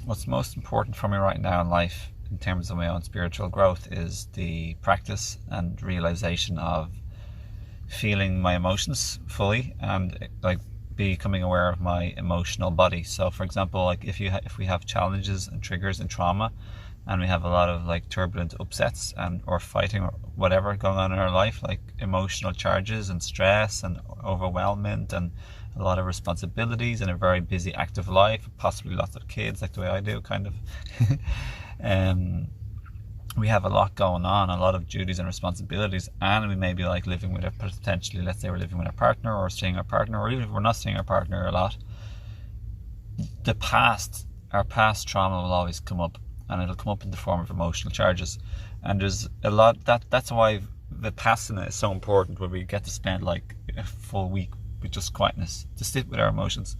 what's most important for me right now in life in terms of my own spiritual growth is the practice and realization of feeling my emotions fully, and like becoming aware of my emotional body. So for example, like if we have challenges and triggers and trauma, and we have a lot of like turbulent upsets and or fighting or whatever going on in our life, like emotional charges and stress and overwhelmment and a lot of responsibilities and a very busy active life, possibly lots of kids like the way I do kind of we have a lot going on, a lot of duties and responsibilities, and we may be like living with potentially, let's say we're living with our partner or seeing our partner, or even if we're not seeing our partner a lot, our past trauma will always come up, and it'll come up in the form of emotional charges. And there's a lot that's why Vipassana is so important, where we get to spend like a full week with just quietness, to sit with our emotions.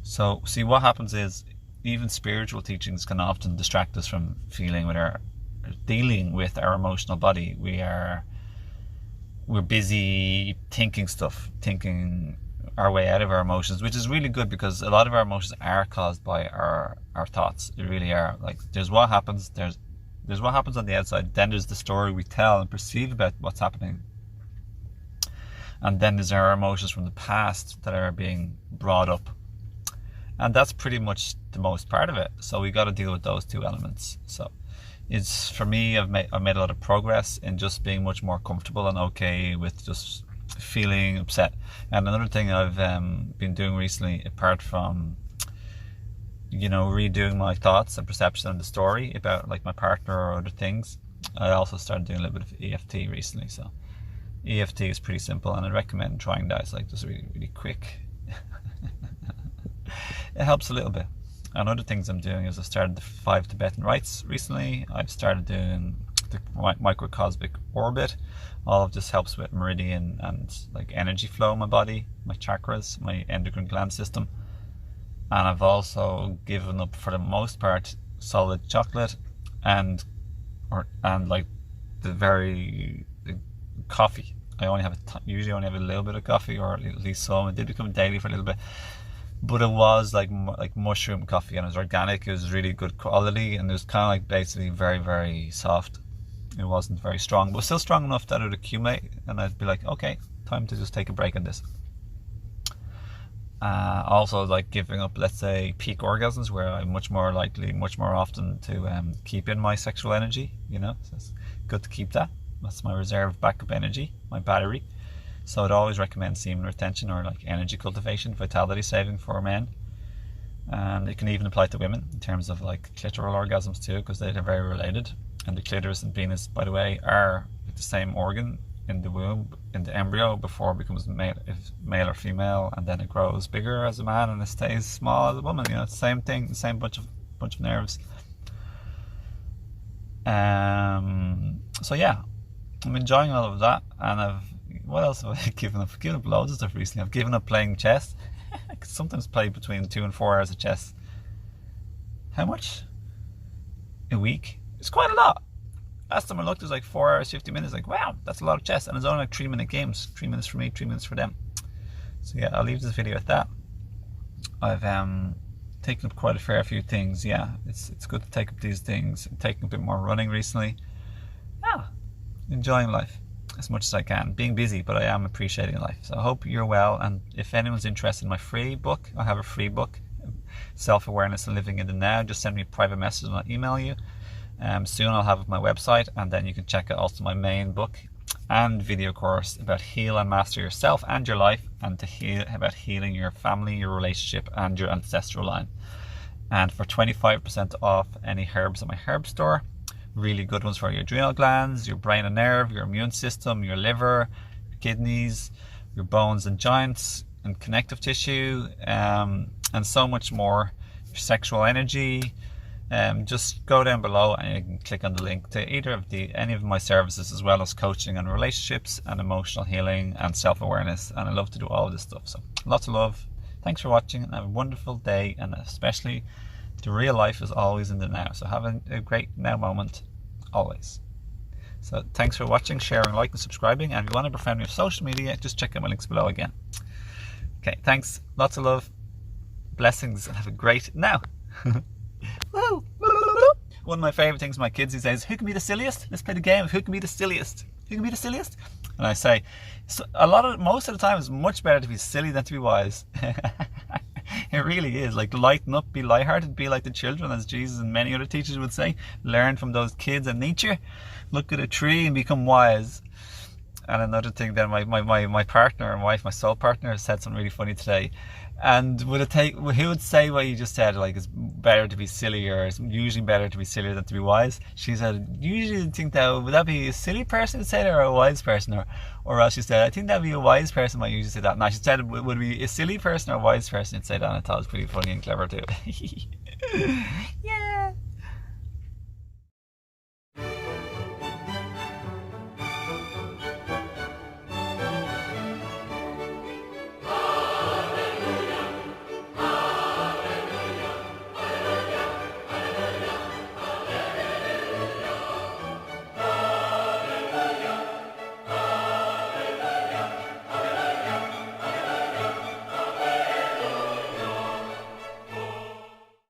So see, what happens is even spiritual teachings can often distract us from dealing with our emotional body. We're busy thinking our way out of our emotions, which is really good, because a lot of our emotions are caused by our thoughts. They really are. Like there's what happens on the outside, then there's the story we tell and perceive about what's happening, and then there's our emotions from the past that are being brought up, and that's pretty much the most part of it. So we got to deal with those two elements. So it's, for me, I've made a lot of progress in just being much more comfortable and okay with just feeling upset. And another thing I've been doing recently, apart from redoing my thoughts and perception and the story about like my partner or other things, I also started doing a little bit of EFT recently. So EFT is pretty simple, and I recommend trying that. It's like just really, really quick. It helps a little bit. And other things I'm doing is I started the 5 Tibetan rites recently. I've started doing the microcosmic orbit. All of this helps with meridian and like energy flow in my body, my chakras, my endocrine gland system. And I've also given up, for the most part, solid chocolate and like the coffee. I usually only have a little bit of coffee, or at least some. It did become daily for a little bit. But it was like mushroom coffee, and it was organic. It was really good quality, and it was kind of like basically very, very soft. It wasn't very strong, but still strong enough that it would accumulate, and I'd be like, okay, time to just take a break on this. Also, like giving up, let's say, peak orgasms, where I'm much more often to keep in my sexual energy. So it's good to keep that. That's my reserve backup energy, my battery. So I'd always recommend semen retention, or like energy cultivation, vitality saving for men. And it can even apply to women in terms of like clitoral orgasms too, because they're very related. And the clitoris and penis, by the way, are the same organ in the womb, in the embryo, before it becomes male or female, and then it grows bigger as a man and it stays small as a woman. It's the same thing, the same bunch of nerves. So yeah, I'm enjoying all of that, and what else have I given up? I've given up loads of stuff recently. I've given up playing chess. I could sometimes play between 2 and 4 hours of chess. How much? A week? It's quite a lot. Last time I looked, it was like 4 hours, 50 minutes. Like, wow, that's a lot of chess. And it's only like 3-minute games. 3 minutes for me, 3 minutes for them. So yeah, I'll leave this video at that. I've taken up quite a fair few things. Yeah, it's good to take up these things. I'm taking a bit more running recently. Yeah, enjoying life as much as I can. Being busy, but I am appreciating life. So I hope you're well. And if anyone's interested in my free book, I have a free book, Self-Awareness and Living in the Now. Just send me a private message and I'll email you. Soon I'll have my website, and then you can check out also my main book and video course about heal and master yourself and your life, and about healing your family, your relationship, and your ancestral line. And for 25% off any herbs at my herb store, really good ones for your adrenal glands, your brain and nerve, your immune system, your liver, your kidneys, your bones and joints and connective tissue, and so much more. Your sexual energy. Just go down below and you can click on the link to any of my services, as well as coaching and relationships and emotional healing and self-awareness. And I love to do all of this stuff. So lots of love. Thanks for watching, and have a wonderful day. And especially, the real life is always in the now. So have a great now moment always. So thanks for watching, sharing, liking, subscribing. And if you want to befriend me on social media, just check out my links below again. Okay, thanks. Lots of love. Blessings, and have a great now. Woo! One of my favourite things with my kids, he says, who can be the silliest? Let's play the game of who can be the silliest. Who can be the silliest? And I say, so most of the time it's much better to be silly than to be wise. It really is. Like, lighten up, be lighthearted, be like the children, as Jesus and many other teachers would say. Learn from those kids in nature. Look at a tree and become wise. And another thing then, my partner and wife, my soul partner, said something really funny today. And who would say what you just said, like it's better to be silly, or it's usually better to be sillier than to be wise? She said, usually think that, would that be a silly person to say that, or a wise person? Or else she said, I think that'd be a wise person might usually say that. Now she said, would it be a silly person or a wise person to say that? And I thought it was pretty funny and clever too.